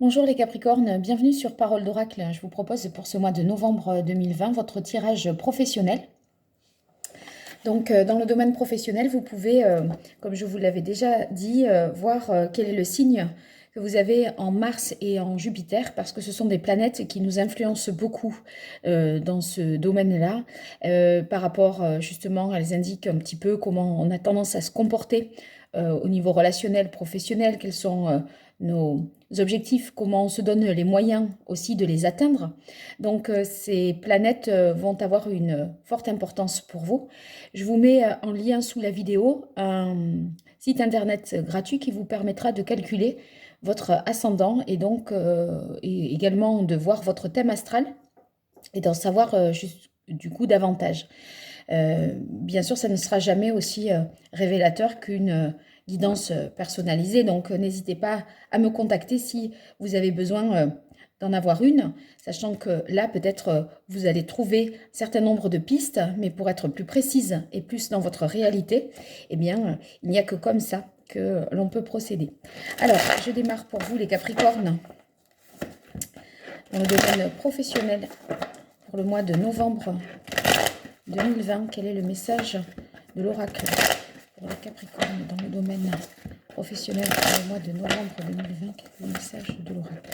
Bonjour les Capricornes, bienvenue sur Parole d'Oracle. Je vous propose pour ce mois de novembre 2020 votre tirage professionnel. Donc dans le domaine professionnel, vous pouvez, comme je vous l'avais déjà dit, voir quel est le signe que vous avez en Mars et en Jupiter, parce que ce sont des planètes qui nous influencent beaucoup dans ce domaine-là. Par rapport, justement, elles indiquent un petit peu comment on a tendance à se comporter au niveau relationnel, professionnel, quels sont nos objectifs, comment on se donne les moyens aussi de les atteindre. Donc ces planètes vont avoir une forte importance pour vous. Je vous mets en lien sous la vidéo un site internet gratuit qui vous permettra de calculer votre ascendant et donc et également de voir votre thème astral et d'en savoir du coup davantage. Bien sûr, ça ne sera jamais aussi révélateur qu'une guidance personnalisée, donc n'hésitez pas à me contacter si vous avez besoin d'en avoir une, sachant que là, peut-être, vous allez trouver un certain nombre de pistes, mais pour être plus précise et plus dans votre réalité, eh bien, il n'y a que comme ça que l'on peut procéder. Alors, je démarre pour vous, les Capricornes, dans le domaine professionnel pour le mois de novembre 2020. Quel est le message de l'oracle pour les Capricornes dans le domaine professionnel pour le mois de novembre 2020? Quel est le message de l'oracle?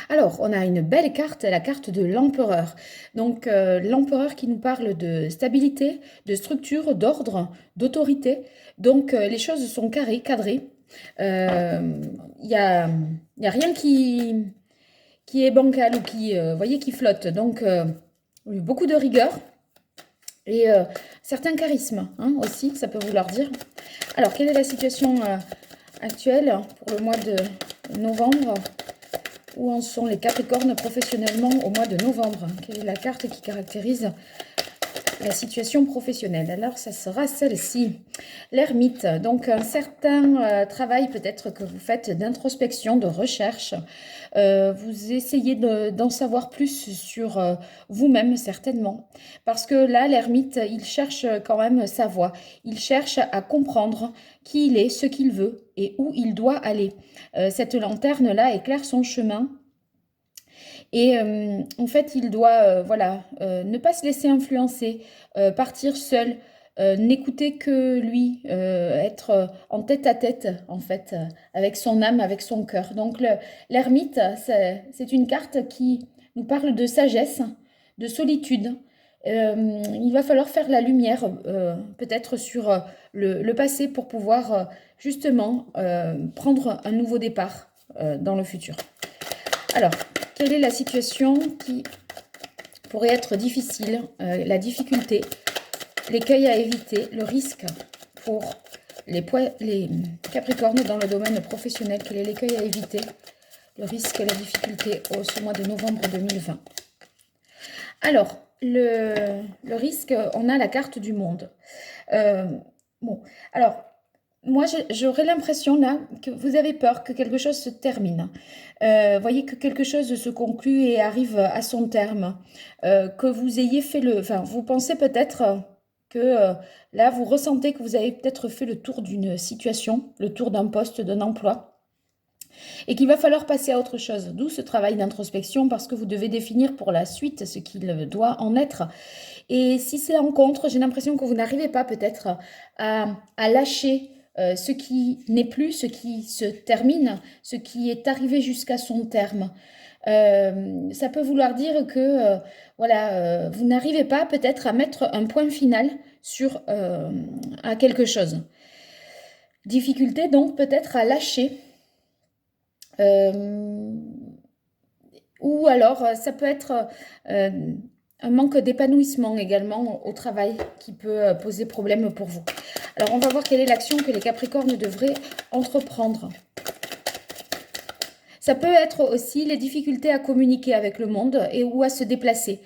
Alors, on a une belle carte, la carte de l'empereur. Donc, l'empereur qui nous parle de stabilité, de structure, d'ordre, d'autorité. Donc, les choses sont carrées, cadrées. Il y a rien qui est bancal ou qui, voyez, qui flotte. Donc, beaucoup de rigueur et certains charismes hein, aussi, ça peut vouloir dire. Alors, quelle est la situation actuelle pour le mois de novembre? Où en sont les Capricornes professionnellement au mois de novembre? Quelle est la carte qui caractérise la situation professionnelle? Alors, ça sera celle-ci, l'ermite. Donc, un certain travail peut-être que vous faites d'introspection, de recherche. Vous essayez d'en savoir plus sur vous-même, certainement. Parce que là, l'ermite, il cherche quand même sa voie. Il cherche à comprendre qui il est, ce qu'il veut et où il doit aller. Cette lanterne-là éclaire son chemin. Et en fait, il doit voilà, ne pas se laisser influencer, partir seul, n'écouter que lui, être en tête à tête, en fait, avec son âme, avec son cœur. Donc, l'ermite, c'est une carte qui nous parle de sagesse, de solitude. Il va falloir faire la lumière, peut-être sur le passé pour pouvoir justement prendre un nouveau départ dans le futur. Alors, quelle est la situation qui pourrait être difficile, la difficulté, l'écueil à éviter, le risque pour les Capricornes dans le domaine professionnel? Quel est l'écueil à éviter, le risque et la difficulté au ce mois de novembre 2020? Alors, le risque, on a la carte du monde. Bon, alors, moi, j'aurais l'impression là que vous avez peur que quelque chose se termine. Voyez que quelque chose se conclut et arrive à son terme. Que vous ayez fait le... Enfin, vous pensez peut-être que là, vous ressentez que vous avez peut-être fait le tour d'une situation, le tour d'un poste, d'un emploi et qu'il va falloir passer à autre chose. D'où ce travail d'introspection parce que vous devez définir pour la suite ce qu'il doit en être. Et si c'est en contre, j'ai l'impression que vous n'arrivez pas peut-être à lâcher ce qui n'est plus, ce qui se termine, ce qui est arrivé jusqu'à son terme. Ça peut vouloir dire que voilà, vous n'arrivez pas peut-être à mettre un point final sur à quelque chose. Difficulté donc peut-être à lâcher. Ou alors ça peut être un manque d'épanouissement également au travail qui peut poser problème pour vous. Alors, on va voir quelle est l'action que les Capricornes devraient entreprendre. Ça peut être aussi les difficultés à communiquer avec le monde et ou à se déplacer.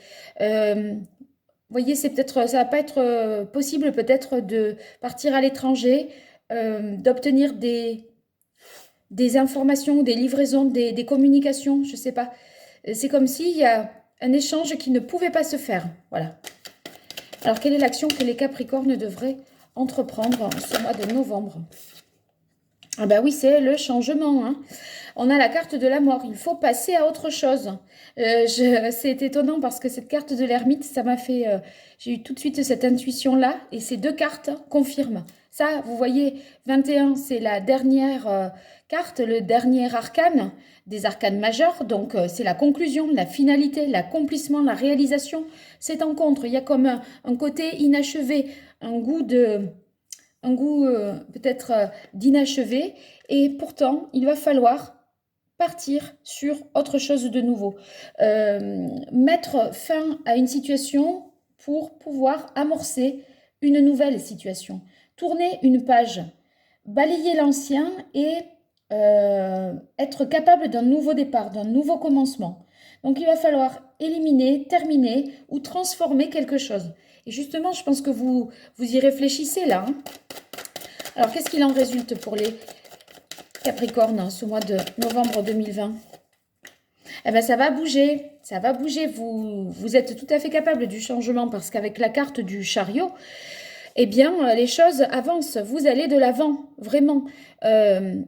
Voyez, c'est peut-être, ça va pas être possible peut-être de partir à l'étranger, d'obtenir des informations, des livraisons, des communications, je ne sais pas. C'est comme s'il y a un échange qui ne pouvait pas se faire. Voilà. Alors, quelle est l'action que les Capricornes devraient entreprendre ce mois de novembre? Ah bah oui, c'est le changement, hein. On a la carte de la mort, il faut passer à autre chose. C'est étonnant parce que cette carte de l'ermite, ça m'a fait... j'ai eu tout de suite cette intuition-là et ces deux cartes confirment. Ça, vous voyez, 21, c'est la dernière carte, le dernier arcane, des arcanes majeurs. Donc, c'est la conclusion, la finalité, l'accomplissement, la réalisation. Cette rencontre, il y a comme un côté inachevé, un goût de un goût peut-être d'inachevé, et pourtant, il va falloir partir sur autre chose de nouveau. Mettre fin à une situation pour pouvoir amorcer une nouvelle situation. Tourner une page, balayer l'ancien et être capable d'un nouveau départ, d'un nouveau commencement. Donc il va falloir éliminer, terminer ou transformer quelque chose. Et justement, je pense que vous y réfléchissez là, hein. Alors, qu'est-ce qu'il en résulte pour les Capricornes ce mois de novembre 2020? Eh bien, ça va bouger, ça va bouger. Vous êtes tout à fait capable du changement parce qu'avec la carte du chariot, eh bien, les choses avancent. Vous allez de l'avant, vraiment.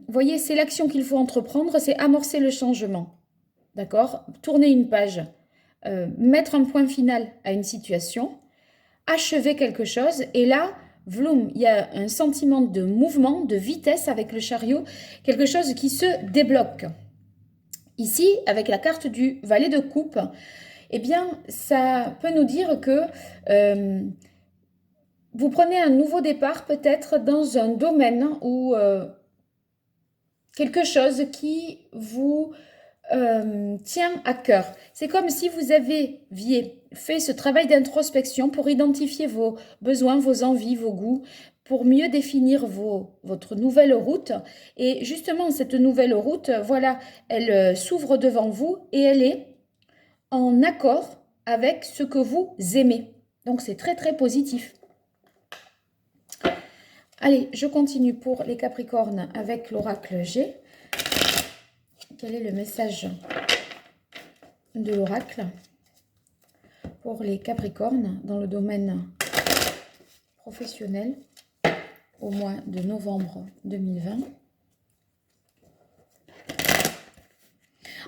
Voyez, c'est l'action qu'il faut entreprendre, c'est amorcer le changement. D'accord? Tourner une page, mettre un point final à une situation, achever quelque chose, et là, vloum, il y a un sentiment de mouvement, de vitesse avec le chariot, quelque chose qui se débloque. Ici, avec la carte du valet de coupe, eh bien, ça peut nous dire que vous prenez un nouveau départ peut-être dans un domaine ou quelque chose qui vous tient à cœur. C'est comme si vous aviez fait ce travail d'introspection pour identifier vos besoins, vos envies, vos goûts, pour mieux définir votre nouvelle route. Et justement, cette nouvelle route, voilà, elle s'ouvre devant vous et elle est en accord avec ce que vous aimez. Donc, c'est très, très positif. Allez, je continue pour les Capricornes avec l'oracle G. Quel est le message de l'oracle pour les Capricornes dans le domaine professionnel au mois de novembre 2020?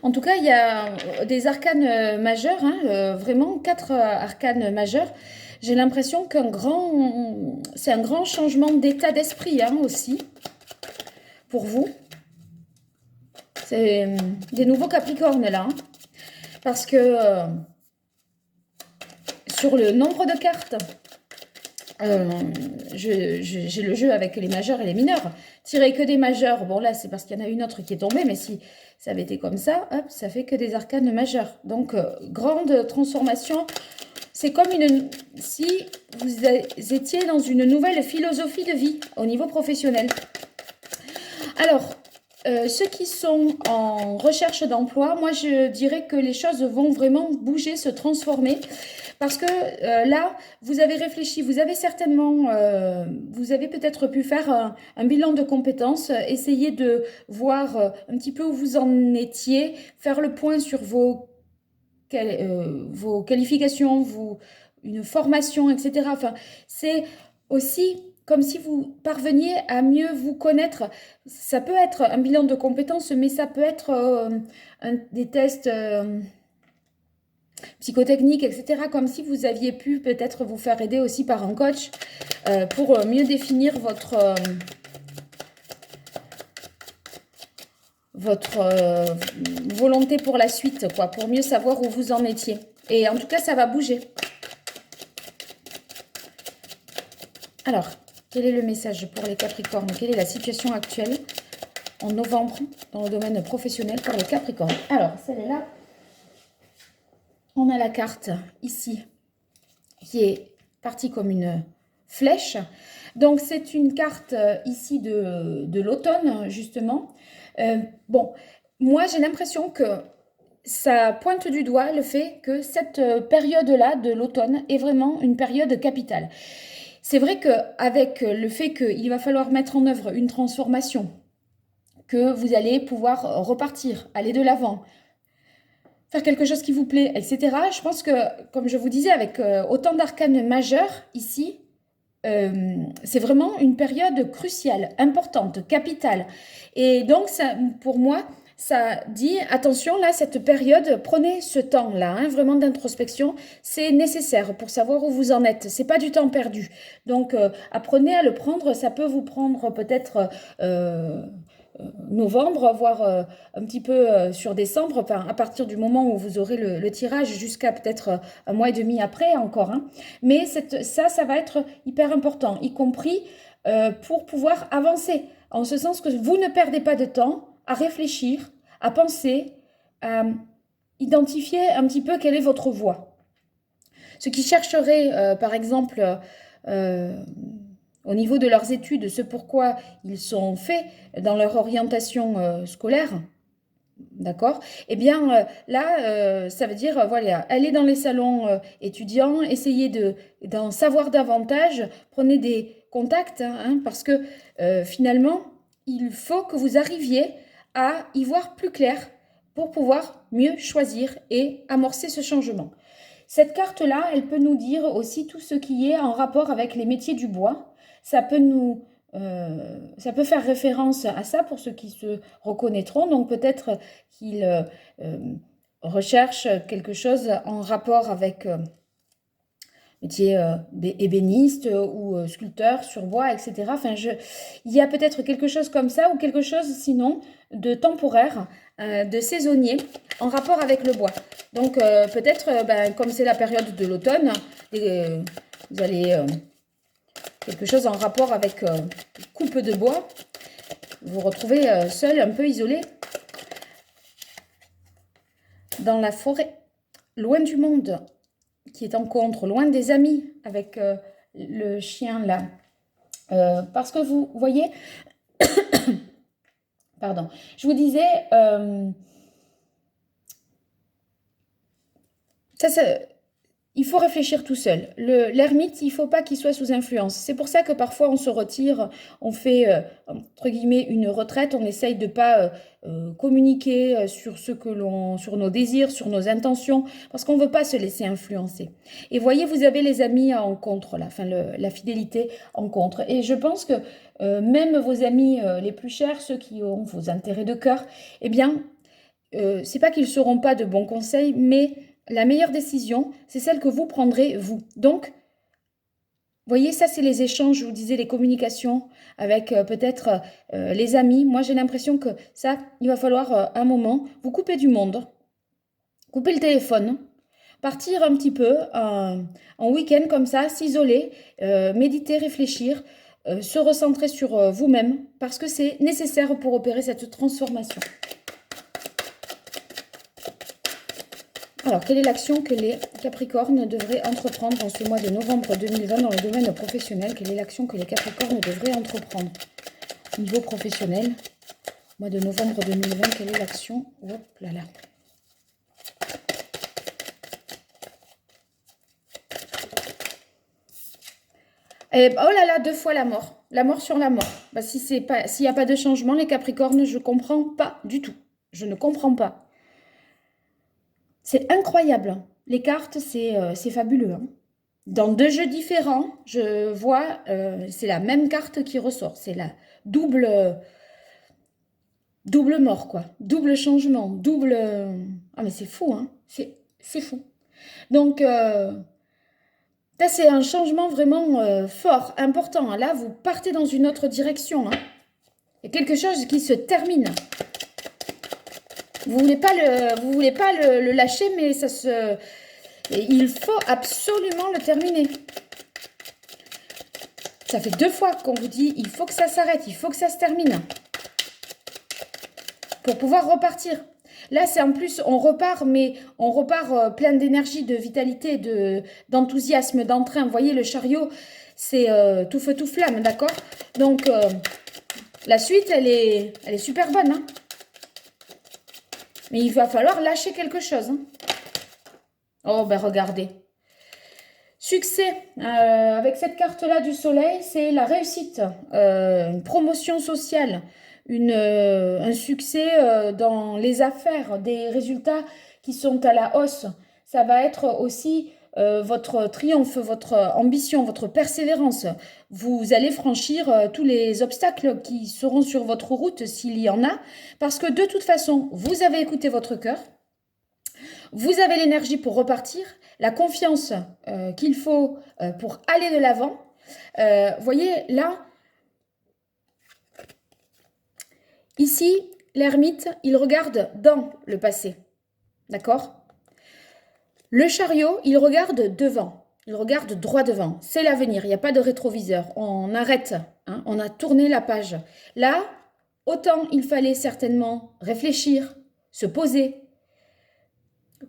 En tout cas, il y a des arcanes majeurs, hein, vraiment 4 arcanes majeurs. J'ai l'impression c'est un grand changement d'état d'esprit, hein, aussi pour vous. C'est des nouveaux Capricornes là, hein, parce que sur le nombre de cartes, j'ai le jeu avec les majeurs et les mineurs. Tirer que des majeurs, bon là c'est parce qu'il y en a une autre qui est tombée, mais si ça avait été comme ça, hop, ça fait que des arcanes majeurs. Donc grande transformation. C'est comme si vous étiez dans une nouvelle philosophie de vie au niveau professionnel. Alors, ceux qui sont en recherche d'emploi, moi je dirais que les choses vont vraiment bouger, se transformer. Parce que là, vous avez réfléchi, vous avez certainement, vous avez peut-être pu faire un bilan de compétences, essayer de voir un petit peu où vous en étiez, faire le point sur vos qualifications, une formation, etc. Enfin, c'est aussi comme si vous parveniez à mieux vous connaître. Ça peut être un bilan de compétences, mais ça peut être des tests psychotechniques, etc. Comme si vous aviez pu peut-être vous faire aider aussi par un coach pour mieux définir votre volonté pour la suite, quoi, pour mieux savoir où vous en étiez. Et en tout cas, ça va bouger. Alors, quel est le message pour les Capricornes? Quelle est la situation actuelle en novembre dans le domaine professionnel pour les Capricornes? Alors, celle-là, on a la carte ici qui est partie comme une flèche. Donc, c'est une carte ici de l'automne, justement. Bon, moi, j'ai l'impression que ça pointe du doigt le fait que cette période-là de l'automne est vraiment une période capitale. C'est vrai qu'avec le fait qu'il va falloir mettre en œuvre une transformation, que vous allez pouvoir repartir, aller de l'avant, faire quelque chose qui vous plaît, etc. Je pense que, comme je vous disais, avec autant d'arcanes majeurs ici, c'est vraiment une période cruciale, importante, capitale. Et donc, ça, pour moi, ça dit, attention, là, cette période, prenez ce temps-là, hein, vraiment d'introspection, c'est nécessaire pour savoir où vous en êtes. C'est pas du temps perdu. Donc, apprenez à le prendre. Ça peut vous prendre peut-être novembre, voire un petit peu sur décembre, enfin, à partir du moment où vous aurez le tirage jusqu'à peut-être un mois et demi après encore, hein. Mais ça va être hyper important, y compris pour pouvoir avancer, en ce sens que vous ne perdez pas de temps à réfléchir, à penser, à identifier un petit peu quelle est votre voie. Ceux qui chercheraient, par exemple, euh, au niveau de leurs études, ce pourquoi ils sont faits dans leur orientation scolaire, d'accord? Eh bien, là, ça veut dire, voilà, allez dans les salons étudiants, essayez d'en savoir davantage, prenez des contacts, hein, parce que finalement, il faut que vous arriviez à y voir plus clair pour pouvoir mieux choisir et amorcer ce changement. Cette carte-là, elle peut nous dire aussi tout ce qui est en rapport avec les métiers du bois. Ça peut faire référence à ça pour ceux qui se reconnaîtront. Donc peut-être qu'ils recherchent quelque chose en rapport avec métier ébéniste ou sculpteur sur bois, etc. Enfin, il y a peut-être quelque chose comme ça ou quelque chose sinon de temporaire, de saisonnier en rapport avec le bois. Donc peut-être, comme c'est la période de l'automne, vous allez quelque chose en rapport avec coupe de bois, vous vous retrouvez seul, un peu isolé dans la forêt, loin du monde qui est en contre, loin des amis avec le chien là. Parce que vous voyez, pardon, je vous disais, il faut réfléchir tout seul. L'ermite, il ne faut pas qu'il soit sous influence. C'est pour ça que parfois on se retire, on fait, entre guillemets, une retraite, on essaye de ne pas communiquer sur sur nos désirs, sur nos intentions, parce qu'on ne veut pas se laisser influencer. Et voyez, vous avez les amis en contre, là, enfin, la fidélité en contre. Et je pense que même vos amis les plus chers, ceux qui ont vos intérêts de cœur, eh bien, c'est pas qu'ils ne seront pas de bons conseils, mais la meilleure décision, c'est celle que vous prendrez vous. Donc, vous voyez, ça, c'est les échanges, je vous disais, les communications avec peut-être les amis. Moi, j'ai l'impression que ça, il va falloir un moment, vous couper du monde, couper le téléphone, partir un petit peu en week-end comme ça, s'isoler, méditer, réfléchir, se recentrer sur vous-même, parce que c'est nécessaire pour opérer cette transformation. Alors, quelle est l'action que les Capricornes devraient entreprendre en ce mois de novembre 2020 dans le domaine professionnel? Quelle est l'action que les Capricornes devraient entreprendre au niveau professionnel? Mois de novembre 2020, quelle est l'action? Hop là là. Et, oh là là, 2 fois la mort. La mort sur la mort. Bah, s'il n'y a pas de changement, les Capricornes, je ne comprends pas du tout. Je ne comprends pas. C'est incroyable. Les cartes, c'est fabuleux, hein. Dans 2 jeux différents, je vois, c'est la même carte qui ressort. C'est la double, double mort, quoi. Double changement, double... Ah, mais c'est fou, hein. C'est fou. Donc, là, c'est un changement vraiment fort, important. Là, vous partez dans une autre direction, hein. Il y a quelque chose qui se termine. Vous voulez pas le lâcher, mais il faut absolument le terminer. Ça fait 2 fois qu'on vous dit, il faut que ça s'arrête, il faut que ça se termine. Pour pouvoir repartir. Là, c'est en plus, on repart, mais on repart plein d'énergie, de vitalité, d'enthousiasme, d'entrain. Vous voyez, le chariot, c'est tout feu, tout flamme, d'accord? Donc, la suite, elle est super bonne, hein. Mais il va falloir lâcher quelque chose, hein. Oh, ben regardez. Succès, avec cette carte-là du soleil, c'est la réussite, une promotion sociale, un succès dans les affaires, des résultats qui sont à la hausse. Ça va être aussi votre triomphe, votre ambition, votre persévérance. Vous allez franchir tous les obstacles qui seront sur votre route s'il y en a, parce que de toute façon, vous avez écouté votre cœur, vous avez l'énergie pour repartir, la confiance qu'il faut pour aller de l'avant. Voyez, là, ici, l'ermite, il regarde dans le passé. D'accord? Le chariot, il regarde devant. Il regarde droit devant. C'est l'avenir. Il n'y a pas de rétroviseur. On arrête. Hein, on a tourné la page. Là, autant il fallait certainement réfléchir, se poser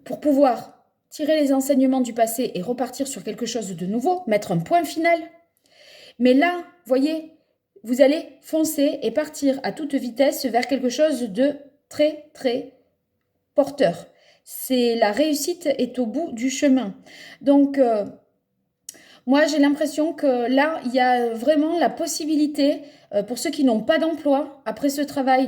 pour pouvoir tirer les enseignements du passé et repartir sur quelque chose de nouveau, mettre un point final. Mais là, voyez, vous allez foncer et partir à toute vitesse vers quelque chose de très, très porteur. C'est la réussite est au bout du chemin. Donc, moi, j'ai l'impression que là, il y a vraiment la possibilité, pour ceux qui n'ont pas d'emploi, après ce travail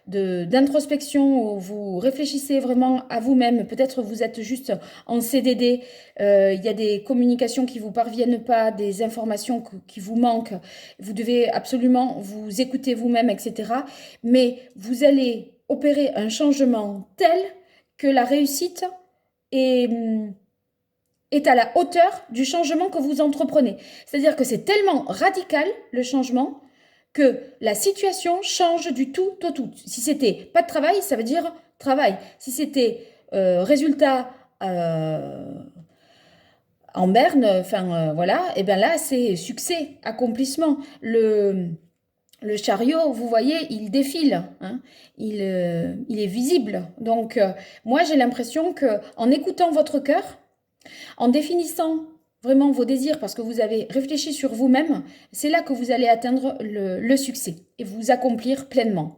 d'introspection où vous réfléchissez vraiment à vous-même, peut-être vous êtes juste en CDD, il y a des communications qui ne vous parviennent pas, des informations qui vous manquent, vous devez absolument vous écouter vous-même, etc. Mais vous allez opérer un changement tel que la réussite est à la hauteur du changement que vous entreprenez. C'est-à-dire que c'est tellement radical, le changement, que la situation change du tout au tout. Si c'était pas de travail, ça veut dire travail. Si c'était résultat en berne, enfin voilà, et bien là, c'est succès, accomplissement. Le chariot, vous voyez, il défile, hein, il est visible. Donc, moi, j'ai l'impression qu'en écoutant votre cœur, en définissant vraiment vos désirs parce que vous avez réfléchi sur vous-même, c'est là que vous allez atteindre le succès et vous accomplir pleinement.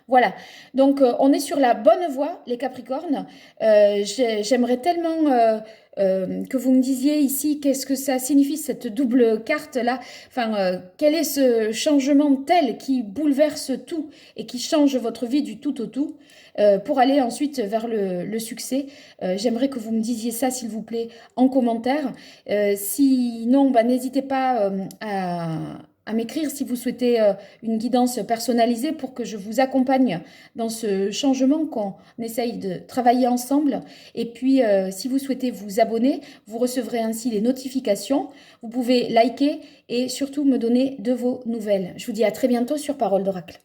Voilà, donc on est sur la bonne voie, les Capricornes. J'aimerais tellement que vous me disiez ici qu'est-ce que ça signifie cette double carte-là. Enfin, quel est ce changement tel qui bouleverse tout et qui change votre vie du tout au tout pour aller ensuite vers le succès. J'aimerais que vous me disiez ça, s'il vous plaît, en commentaire. Sinon, bah, n'hésitez pas à m'écrire si vous souhaitez une guidance personnalisée pour que je vous accompagne dans ce changement, qu'on essaye de travailler ensemble. Et puis, si vous souhaitez vous abonner, vous recevrez ainsi les notifications. Vous pouvez liker et surtout me donner de vos nouvelles. Je vous dis à très bientôt sur Parole d'Oracle.